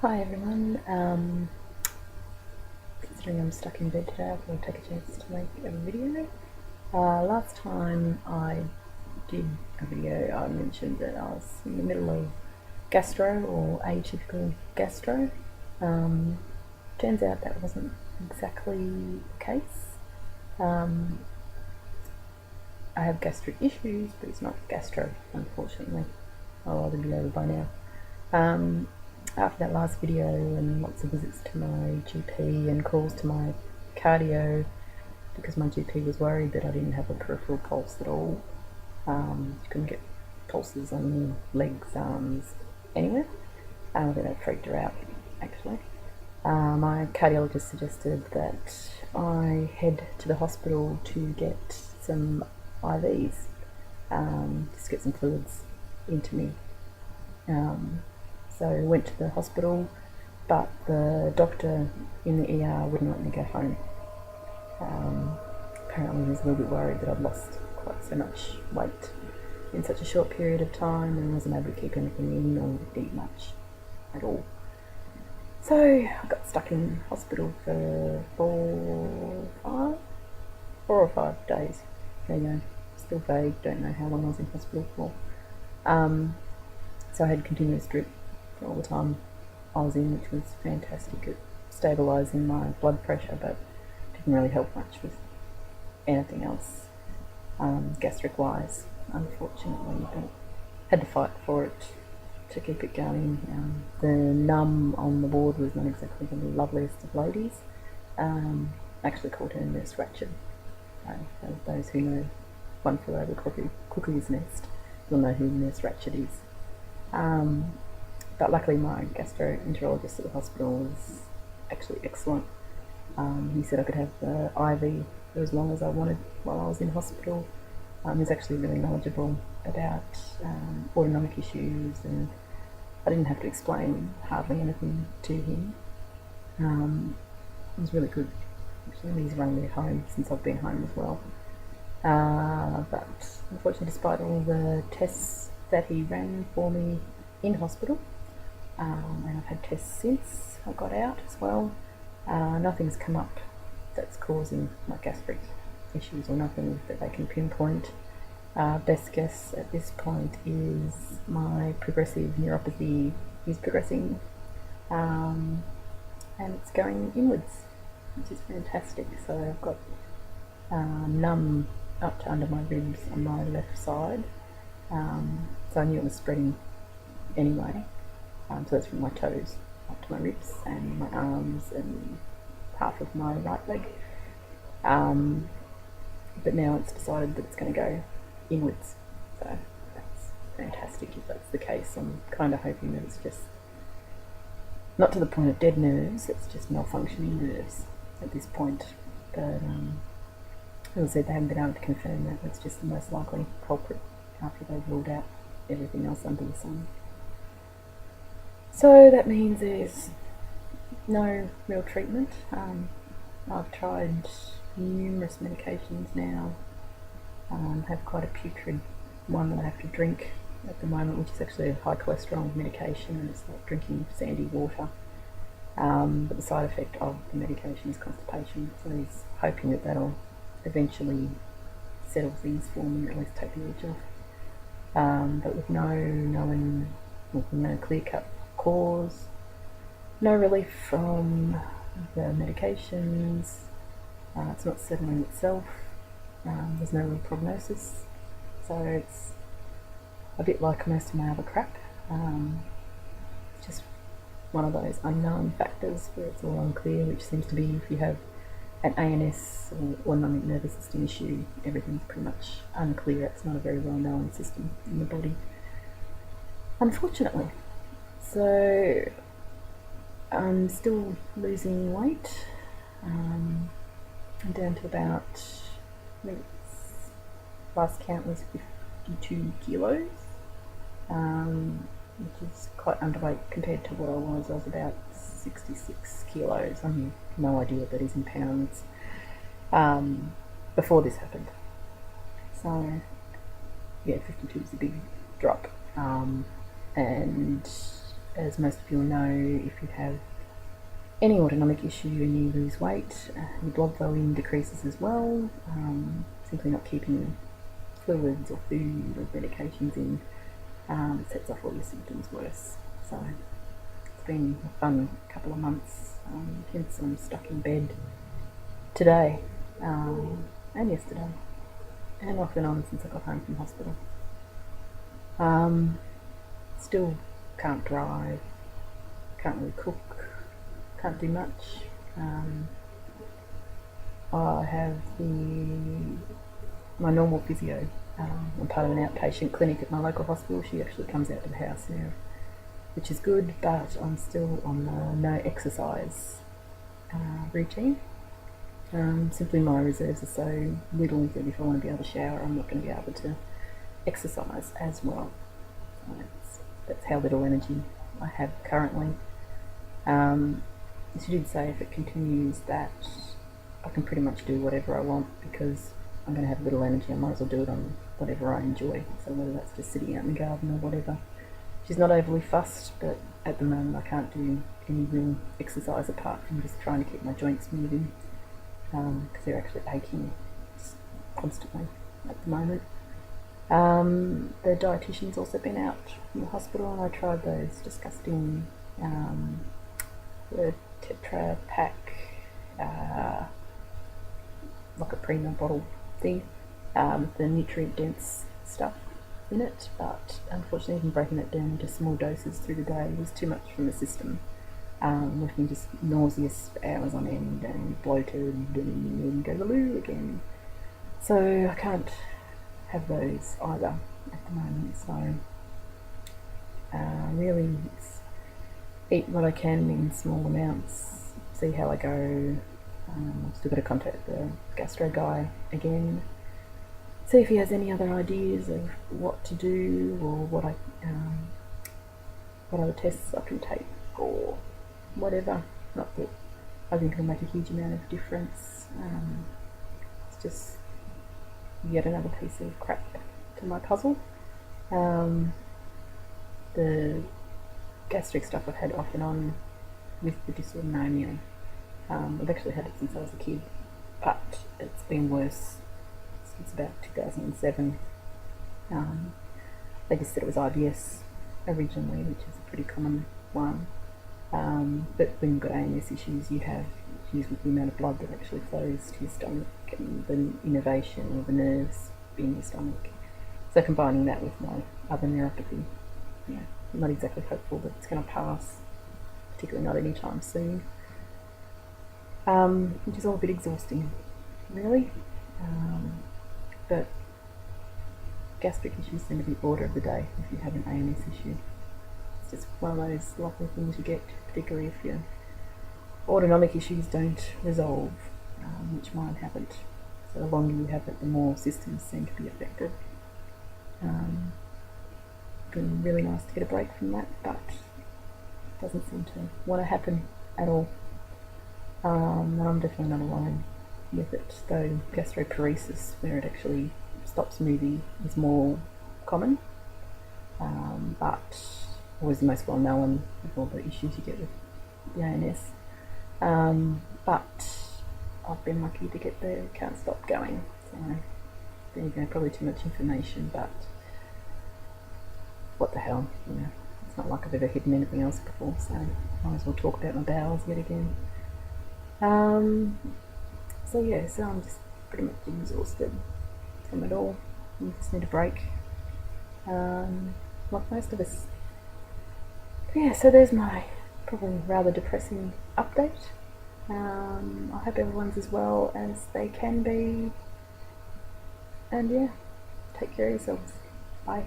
Hi everyone. Considering I'm stuck in bed today, I thought I'd take a chance to make a video. Last time I did a video, I mentioned that I was in the middle of gastro or atypical gastro. Turns out that wasn't exactly the case. I have gastric issues, but it's not gastro, unfortunately. I'll either be over by now. After that last video and lots of visits to my GP and calls to my cardio, because my GP was worried that I didn't have a peripheral pulse at all. You couldn't get pulses on legs, arms, anywhere. Then it freaked her out, actually. My cardiologist suggested that I head to the hospital to get some IVs, just get some fluids into me. So I went to the hospital, but the doctor in the ER wouldn't let me go home. Apparently he was a little bit worried that I'd lost quite so much weight in such a short period of time and wasn't able to keep anything in or eat much at all. So I got stuck in hospital for 4 or 5 days. There you go. Still vague, don't know how long I was in hospital for. So I had continuous drip for all the time I was in, which was fantastic at stabilising my blood pressure, but didn't really help much with anything else gastric wise, unfortunately, but had to fight for it to keep it going. The num on the ward was not exactly the loveliest of ladies. Actually called her Nurse Ratchet. For those who know One Flew Over Cuckoo's Nest, you'll know who Nurse Ratchet is. But luckily my gastroenterologist at the hospital was actually excellent. He said I could have the IV for as long as I wanted while I was in hospital. He was actually really knowledgeable about autonomic issues, and I didn't have to explain hardly anything to him. It was really good. Actually, he's run me home since I've been home as well. But unfortunately, despite all the tests that he ran for me in hospital, and I've had tests since I got out as well, nothing's come up that's causing my gastric issues, or nothing that they can pinpoint. Best guess at this point is my progressive neuropathy is progressing, and it's going inwards, which is fantastic. So I've got numb up to under my ribs on my left side, so I knew it was spreading anyway. So that's from my toes up to my ribs and my arms and half of my right leg. But now it's decided that it's going to go inwards, so that's fantastic if that's the case. I'm kind of hoping that it's just not to the point of dead nerves, it's just malfunctioning nerves at this point. But as I said, they haven't been able to confirm that. It's just the most likely culprit after they've ruled out everything else under the sun. So that means there's no real treatment. I've tried numerous medications now. Have quite a putrid one that I have to drink at the moment, which is actually a high cholesterol medication, and it's like drinking sandy water. But the side effect of the medication is constipation, so he's hoping that that'll eventually settle things for me, or at least take the edge off. But with no clear-cut cause, no relief from the medications, it's not settling itself, there's no real prognosis, so it's a bit like most of my other crap. It's just one of those unknown factors where it's all unclear, which seems to be if you have an ANS or autonomic nervous system issue, everything's pretty much unclear. It's not a very well known system in the body, unfortunately. So I'm still losing weight. I'm down to about, I think last count was 52 kilos, which is quite underweight compared to what I was. I was about 66 kilos. I have no idea, that is in pounds, before this happened. So yeah, 52 is a big drop. And as most of you will know, if you have any autonomic issue and you lose weight, your blood volume decreases as well. Simply not keeping fluids or food or medications in sets off all your symptoms worse. So it's been a fun couple of months, hence I'm stuck in bed today and yesterday and off and on since I got home from hospital. Still can't drive, can't really cook, can't do much. I have my normal physio. I'm part of an outpatient clinic at my local hospital. She actually comes out to the house now, which is good, but I'm still on the no exercise routine. Simply my reserves are so little that if I want to be able to shower, I'm not going to be able to exercise as well. So that's how little energy I have currently. She did say if it continues that I can pretty much do whatever I want, because I'm going to have little energy. I might as well do it on whatever I enjoy. So whether that's just sitting out in the garden or whatever. She's not overly fussed, but at the moment I can't do any real exercise apart from just trying to keep my joints moving, because they're actually aching constantly at the moment. The dietitian's also been out from the hospital, and I tried those disgusting the Tetra Pak, like a premium bottle thing, with the nutrient dense stuff in it, but unfortunately even breaking it down into small doses through the day was too much from the system, left me just nauseous for hours on end and bloated and then go to the loo again. So I can't have those either at the moment, so really it's eat what I can in small amounts, see how I go. I've still got to contact the gastro guy again, see if he has any other ideas of what to do or what other tests I can take or whatever. Not that I think it'll make a huge amount of difference. It's just yet another piece of crap to my puzzle. The gastric stuff I've had off and on with the dysautonomia. I've actually had it since I was a kid, but it's been worse since about 2007. They just said it was IBS originally, which is a pretty common one. But when you've got AMS issues, you have issues with the amount of blood that actually flows to your stomach and the innervation or the nerves in your stomach. So combining that with my other neuropathy, yeah, I'm not exactly hopeful that it's going to pass, particularly not anytime soon. Which is all a bit exhausting, really. But gastric issues seem to be order of the day if you have an AMS issue. It's just one of those lovely things you get, particularly if your autonomic issues don't resolve, which mine haven't. So the longer you have it, the more systems seem to be affected. Been really nice to get a break from that, but it doesn't seem to want to happen at all. And I'm definitely not alone with it, though gastroparesis, where it actually stops moving, is more common, but always the most well known of all the issues you get with the ANS. But I've been lucky to get the can't stop going, so there you go, probably too much information, but what the hell, you know, it's not like I've ever hidden anything else before, so I might as well talk about my bowels yet again. So yeah, so I'm just pretty much exhausted from it all. I just need a break, like most of us. Yeah, so there's my probably rather depressing update. I hope everyone's as well as they can be, and yeah, take care of yourselves. Bye.